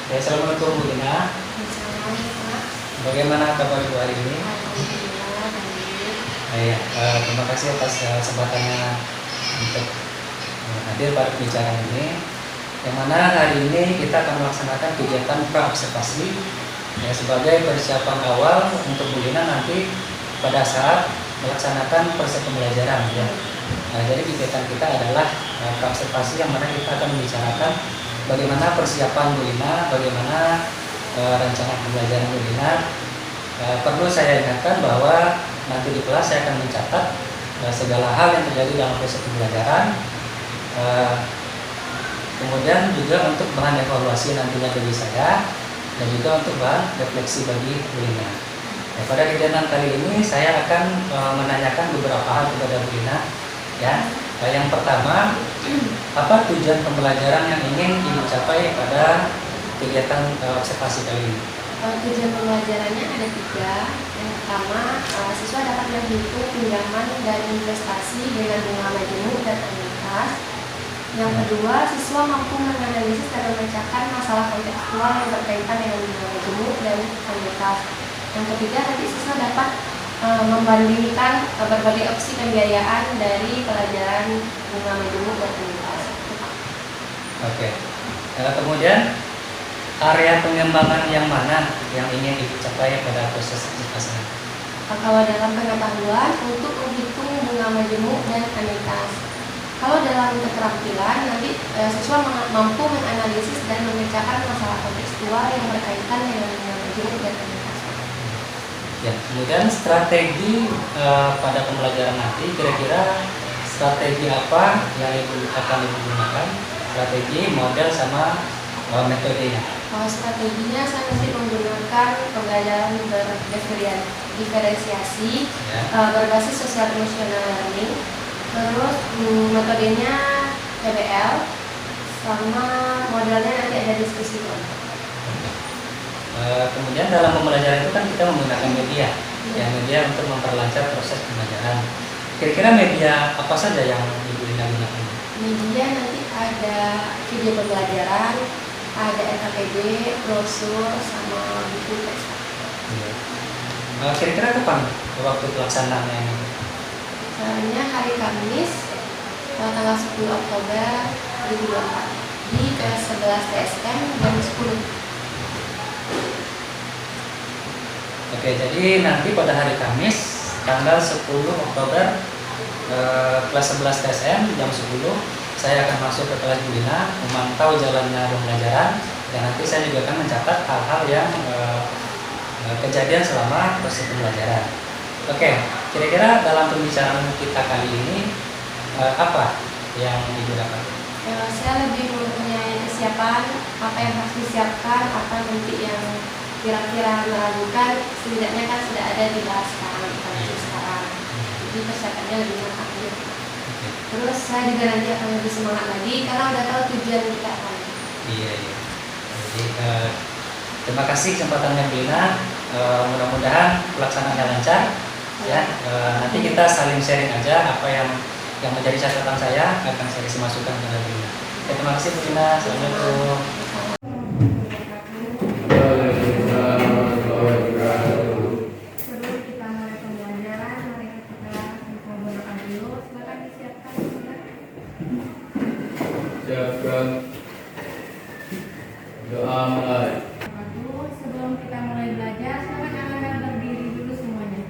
Ya, Assalamualaikum Bu Lina. Bagaimana kabar Ibu hari ini? Alhamdulillah, baik. Terima kasih atas kesempatannya untuk hadir pada pembicaraan ini. Yang mana hari ini kita akan melaksanakan kegiatan pra-observasi ya, sebagai persiapan awal untuk Bu Lina nanti pada saat melaksanakan proses pembelajaran ya. Jadi kegiatan kita adalah pra-observasi yang mana kita akan membicarakan bagaimana persiapan Bu Lina, bagaimana rencana pembelajaran Bu Lina. Perlu saya ingatkan bahwa nanti di kelas saya akan mencatat segala hal yang terjadi dalam proses pembelajaran. Kemudian juga untuk bahan evaluasi nantinya bagi saya dan juga untuk bahan refleksi bagi Bu Lina. Pada kegiatan kali ini saya akan menanyakan beberapa hal kepada Bu Lina. Ya, yang pertama, apa tujuan pembelajaran yang ingin Ibu capai pada kegiatan observasi kali ini? Tujuan pembelajarannya ada 3. Yang pertama, siswa dapat menghitung pinjaman dan investasi dengan bunga majemuk dan anuitas. Yang kedua, siswa mampu menganalisis dan memecahkan masalah kontekstual yang berkaitan dengan bunga majemuk dan anuitas. Yang ketiga, nanti siswa dapat membandingkan berbagai opsi pembiayaan dari pelajaran bunga majemuk dan anuitas. Oke. Kemudian area pengembangan yang mana yang ingin Ibu capai pada proses observasi? Kalau dalam pengetahuan untuk menghitung bunga majemuk dan anuitas. Kalau dalam keterampilan nanti siswa mampu menganalisis dan memecahkan masalah kontekstual yang berkaitan dengan bunga majemuk dan anuitas. Ya, kemudian strategi pada pembelajaran nanti kira-kira strategi apa yang akan Ibu gunakan? Strategi, model, sama metodenya. Kalau strateginya saya nanti menggunakan pembelajaran berdiferensiasi Ya. Berbasis social emotional learning. Terus metodenya PBL sama modelnya nanti ada diskusi kelompok. Kemudian dalam pembelajaran itu kan kita menggunakan media, ya media untuk memperlancar proses pembelajaran. Kira-kira media apa saja yang Ibu Lina gunakan? Media nanti ada video pembelajaran, ada RKPD, brosur, sama buku teks. Ya. Kira-kira kapan waktu pelaksanaannya? Misalnya hari Kamis tanggal 10 Oktober 2024 di kelas 11 TSM jam 10. Oke, jadi nanti pada hari Kamis tanggal 10 Oktober kelas 11 TSM jam 10 saya akan masuk ke kelas Bu Lina memantau jalannya pembelajaran dan nanti saya juga akan mencatat hal-hal yang kejadian selama proses pembelajaran. Oke, kira-kira dalam pembicaraan kita kali ini apa yang Ibu dapat? Saya lebih mempunyai kesiapan apa yang harus disiapkan, apa nanti yang kira-kira meragukan, setidaknya kan sudah ada dibahas sekarang, jadi persiapannya lebih matang. Terus saya juga nanti akan lebih semangat lagi karena udah tahu tujuan kita apa. Iya. Jadi terima kasih kesempatannya Bu Lina. Mudah-mudahan pelaksanaannya lancar. Ya, nanti kita saling sharing aja apa yang menjadi catatan saya akan saya kasih masukan kepada Bu Lina. Terima kasih Bu Lina. Assalamualaikum. Sebelum kita mulai pembelajaran, mari kita berdoa dulu. Silakan disiapkan. Siapkan doa mulai. Sebelum kita mulai belajar, silakan anda berdiri dulu semuanya.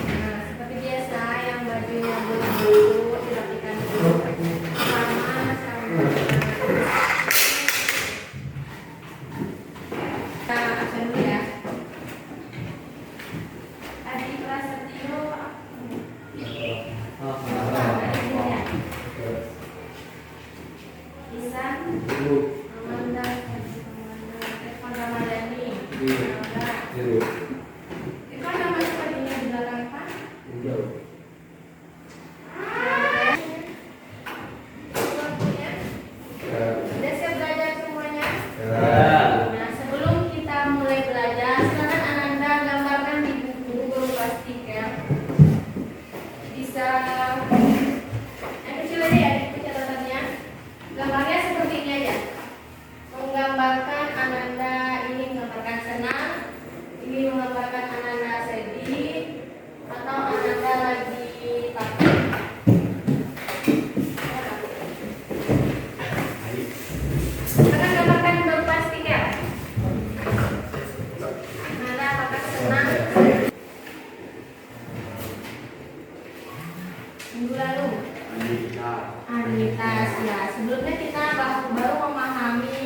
Nah, seperti biasa yang bajunya bulu-bulu dirapikan dulu. Sama. Kita akan dulu ya. Adik kelas Setio. Isan, Amanda, Irfan Ramadhani, Irfan nama sepertinya di belakang Irfan. Sudah siap belajar semuanya? Nah, sebelum kita mulai belajar, silakan Ananda gambarkan di buku plastik ya. Bisa Minggu lalu. Anuitas ya. Sebelumnya kita baru memahami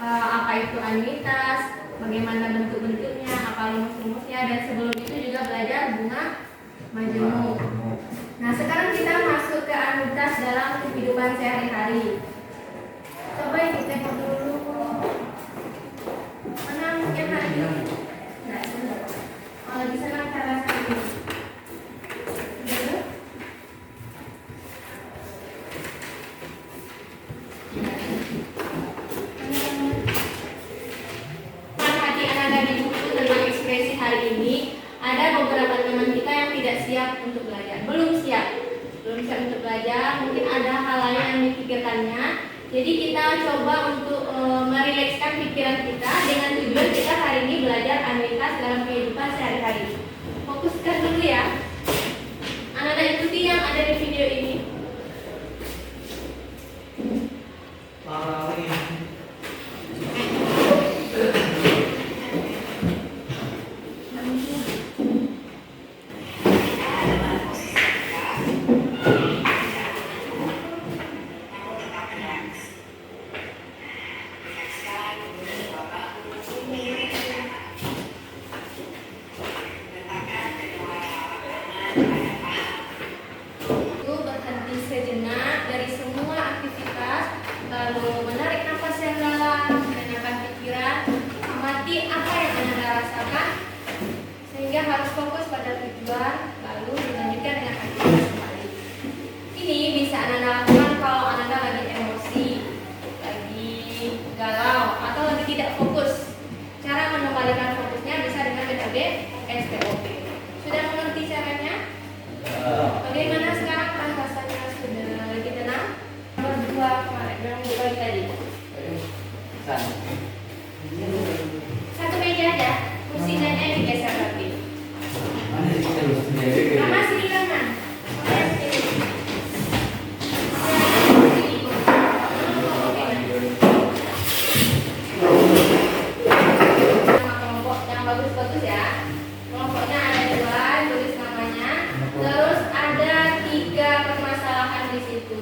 apa itu anuitas, bagaimana bentuk-bentuknya, apa rumus-rumusnya, dan sebelum itu juga belajar bunga majemuk. Nah, sekarang kita masuk ke anuitas dalam kehidupan sehari-hari. Coba kita dulu. Mana yang hari ini? Enggak, lebih senang cara ini. Hati Ananda di buku tentang ekspresi hari ini, ada beberapa teman kita yang tidak siap untuk belajar. Belum siap untuk belajar. Mungkin ada hal lain yang dipikirkannya. Jadi kita coba untuk merilekskan pikiran kita dengan tujuan kita hari ini belajar anuitas dalam kehidupan sehari-hari. Fokuskan dulu ya. Ananda ikuti yang ada di video ini. Berhenti sejenak dari semua aktivitas, lalu menarik nafas yang dalam, menenangkan pikiran, amati apa yang Anda rasakan, sehingga harus fokus pada tujuan, lalu dilanjutkan dengan aktivitas kembali. Ini bisa Anda lakukan kalau Anda lagi emosi, lagi galau, atau lagi tidak fokus. Cara mengembalikan fokusnya bisa dengan metode SPOP. Sudah mengerti caranya? Bagaimana sekarang rasanya? Sudah lebih tenang? Berdua kemarin yang bagi tadi. Satu meja aja, kursi dan digeser lagi. Mama sini kanan. Nama kelompok yang bagus-bagus ya. Kelompoknya ada 2, tulis namanya. Terus ada 3 permasalahan di situ.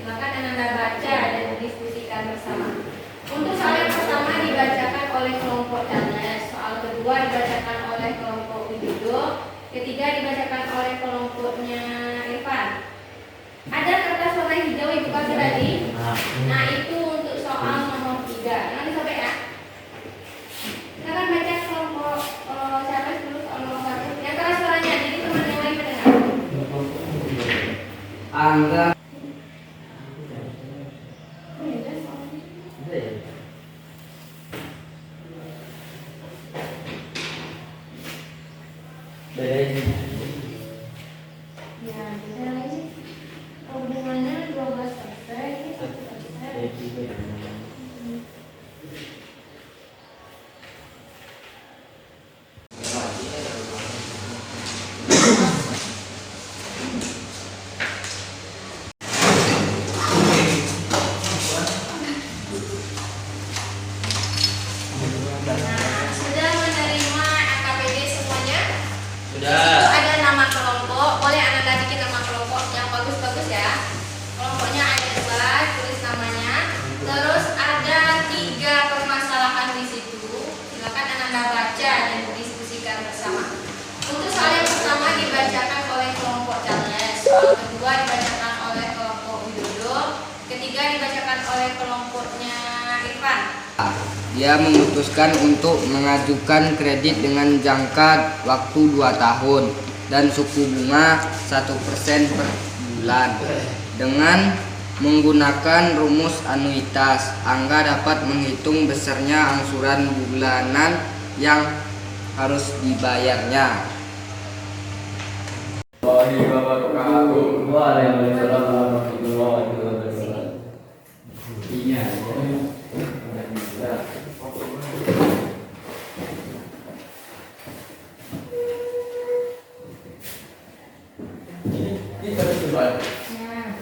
Silakan Anda baca dan diskusikan bersama. Untuk soal yang pertama dibacakan oleh kelompok Charles, soal kedua dibacakan oleh kelompok Widodo, ketiga dibacakan oleh kelompoknya Irfan. Ada kertas warna hijau Ibu kasih tadi. Nah, itu untuk soal nomor 3. Jangan disobek ya. Silakan baca kelompok Charles dulu soal nomor 1. Yang keras suaranya, jadi teman yang lain mendengar. Angga Ya, bisa lagi. Hubungannya 12 persen, ini 1%. Sudah menerima AKPD semuanya? sudah. Ada nama kelompok, boleh Anda bikin nama kelompok yang bagus-bagus ya. Kelompoknya ada 2, tulis namanya. Terus ada 3 permasalahan di situ. Silakan Anda baca dan diskusikan bersama. Untuk soal yang pertama dibacakan oleh kelompok Charles, soal kedua dibacakan oleh kelompok Widodo, ketiga dibacakan oleh kelompoknya Irfan. Dia memutuskan untuk mengajukan kredit dengan jangka waktu 2 tahun dan suku bunga 1% per bulan. Dengan menggunakan rumus anuitas, Angga dapat menghitung besarnya angsuran bulanan yang harus dibayarnya. Waalaikumsalam warahmatullahi wabarakatuh. Iya. Ini terus coba. Nah,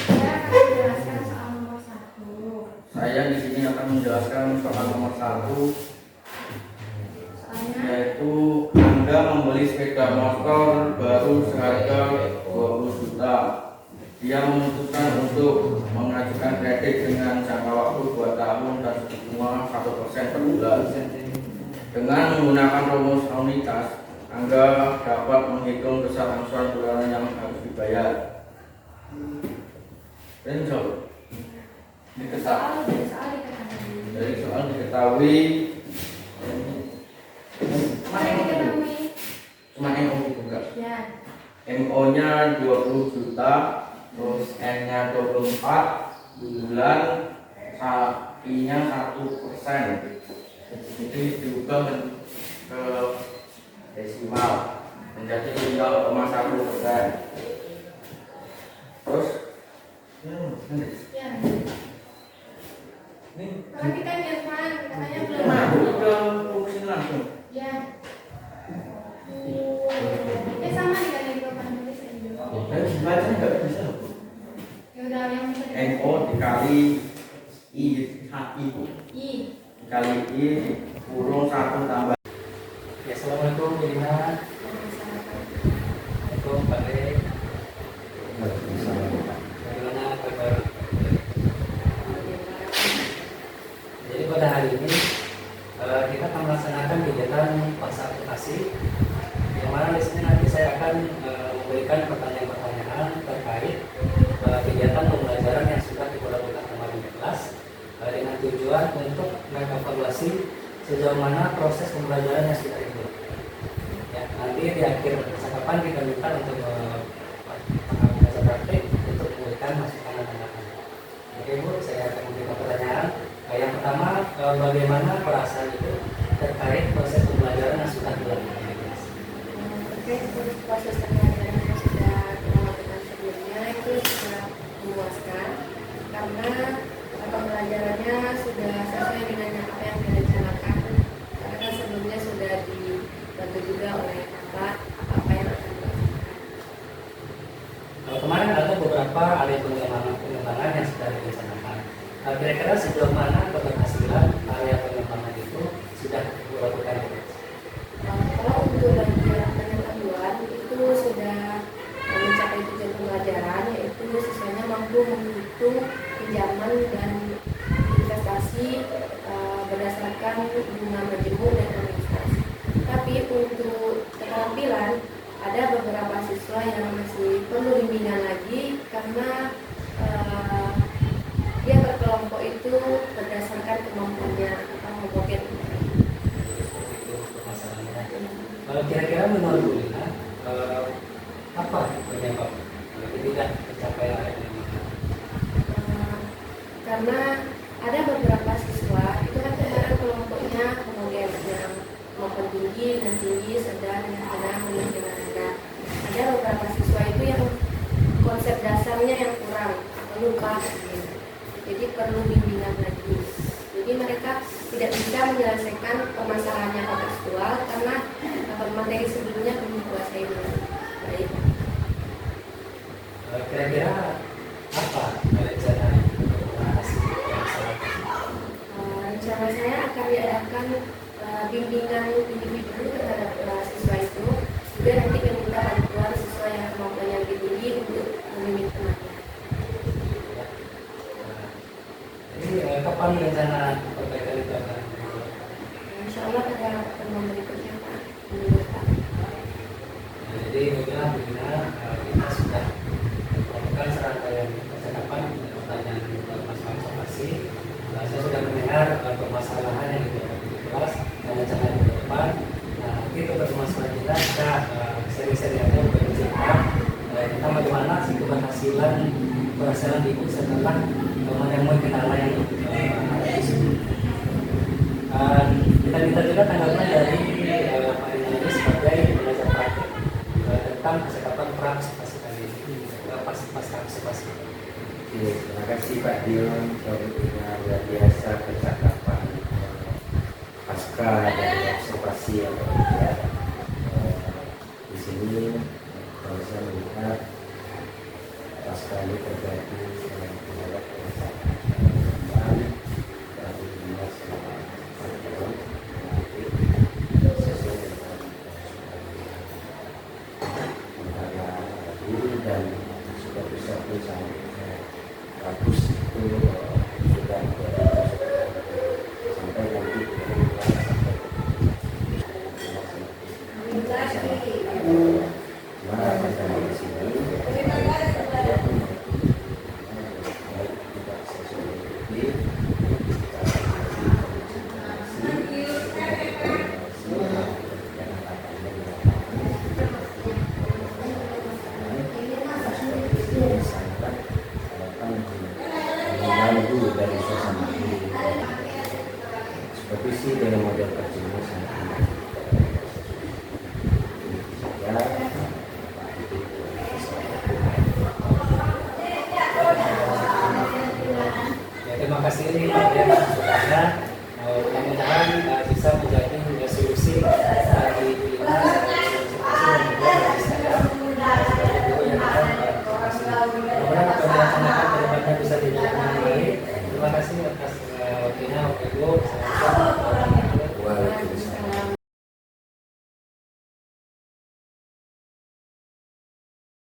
saya akan menjelaskan soal nomor 1. Saya di sini akan menjelaskan soal nomor 1, Soalnya yaitu Anda membeli sepeda motor baru seharga 20 juta Dia memutuskan untuk mengajukan kredit dengan jangka waktu 2 tahun dan suku bunga 1% per bulan. Dengan menggunakan rumus unitas, Angga dapat menghitung besar angsuran bulanan yang harus dibayar. Dan jawab. Dari soal diketahui cuma MO juga. Ya. MO-nya 20 juta, terus N-nya 24 bulan, I-nya 1%. Jadi diubah ke desimal menjadi 0,1%. Terus Ya. ini Tapi kan Irfan katanya belum. masuk ke fungsi langsung. Ya. Sama dengan yang Bapak nulis ini. Baca nggak bisa. Ya udah yang NO dikali I HI I. dikali I kurung 1 tambah. Ya, assalamualaikum Bu Dina. Assalamualaikum Pak Dek. Bagaimana kabar? Jadi pada hari ini kita akan melaksanakan kegiatan paksa aplikasi, yang mana di sini nanti saya akan memberikan pertanyaan-pertanyaan terkait kegiatan pembelajaran yang sudah dilakukan kemarin di kelas, dengan tujuan untuk mengevaluasi sejauh mana proses pembelajaran yang sudah dilakukan. Ya, nanti di akhir percakapan kita minta untuk belajar praktik untuk memberikan masukan dan tanggapan. Oke Bu, saya akan memberikan pertanyaan. Yang pertama, bagaimana perasaan itu terkait proses pembelajaran yang sudah dilakukan di kelas? Terkait proses pembelajaran yang sudah dilakukan sebelumnya itu sudah memuaskan karena pembelajarannya sudah sesuai dengan apa yang direncanakan, karena kan sebelumnya sudah dibantu juga oleh Bapak apa yang akan dilakukan. Kemarin ada beberapa area pengembangan yang sudah direncanakan. Kira-kira sejauh mana keberhasilan area pengembangan itu sudah dilakukan? Kalau untuk bagian pengetahuan itu sudah mencapai tujuan pembelajaran, yaitu siswanya mampu menghitung pinjaman dan investasi berdasarkan bunga majemuk dan administrasi. Tapi untuk keterampilan ada beberapa siswa yang masih perlu bimbingan lagi karena dia berkelompok itu berdasarkan kemampuannya atau mempoket. Kira-kira menurut Bu Lina, apa penyebab tidak tercapai area pengembangan? Karena ada beberapa siswa itu kan kemarin kelompoknya homogen yang maupun tinggi dan tinggi, sedang dan sedang menunjukkan rendah. Ada beberapa siswa itu yang konsep dasarnya yang kurang atau lupa, jadi perlu bimbingan lagi. Jadi mereka tidak bisa menyelesaikan permasalahannya kontekstual karena materi sebelumnya belum dikuasai dengan baik. Kira-kira apa rencana mengatasi masalah? Rencana saya akan diadakan bimbingan individu terhadap siswa itu, juga nanti meminta bantuan siswa yang kemampuannya lebih tinggi untuk membimbing temannya. Jadi kapan rencana perbaikan itu akan dilakukan? Insya Allah pada pertemuan berikutnya Pak. Minggu depan. Jadi mungkin Bina kita sudah melakukan serangkaian percakapan pertanyaan masalah informasi. Saya sudah mendengar permasalahan yang dibahas di kelas dan rencana di depan. Nah, nanti untuk permasalahan kita seri-seri aja bercerita tentang bagaimana sih keberhasilan ibu setelah menemui kendala yang ada di sini. Kita minta juga tanggapan dari Pak Rinaldi sebagai pelajar praktik tentang percakapan pra-observasi kali ini, pas-observasi. Terima kasih Pak Dion, dengan luar biasa percakapan pasca dari observasi yang terlihat di sini. Kalau saya melihat pasca ini terjadi kendala percakapan dari dinas sesuai dengan antara guru dan 31 sampai bagus itu sudah menjadi sampai nanti cuma sampai di sini tidak sesuai mengganggu dari suasana ini. Supervisi dengan model kerjanya sangat aman. Ya, terima kasih ya masukannya. Mudah-mudahan bisa menjadi solusi bagi Bina dan juga bagi saya sebagai guru yang akan berpartisipasi. Mudah-mudahan apa yang dilaksanakan ke depannya bisa dijalankan dengan baik. Terima kasih atas waktunya, Bapak Ibu.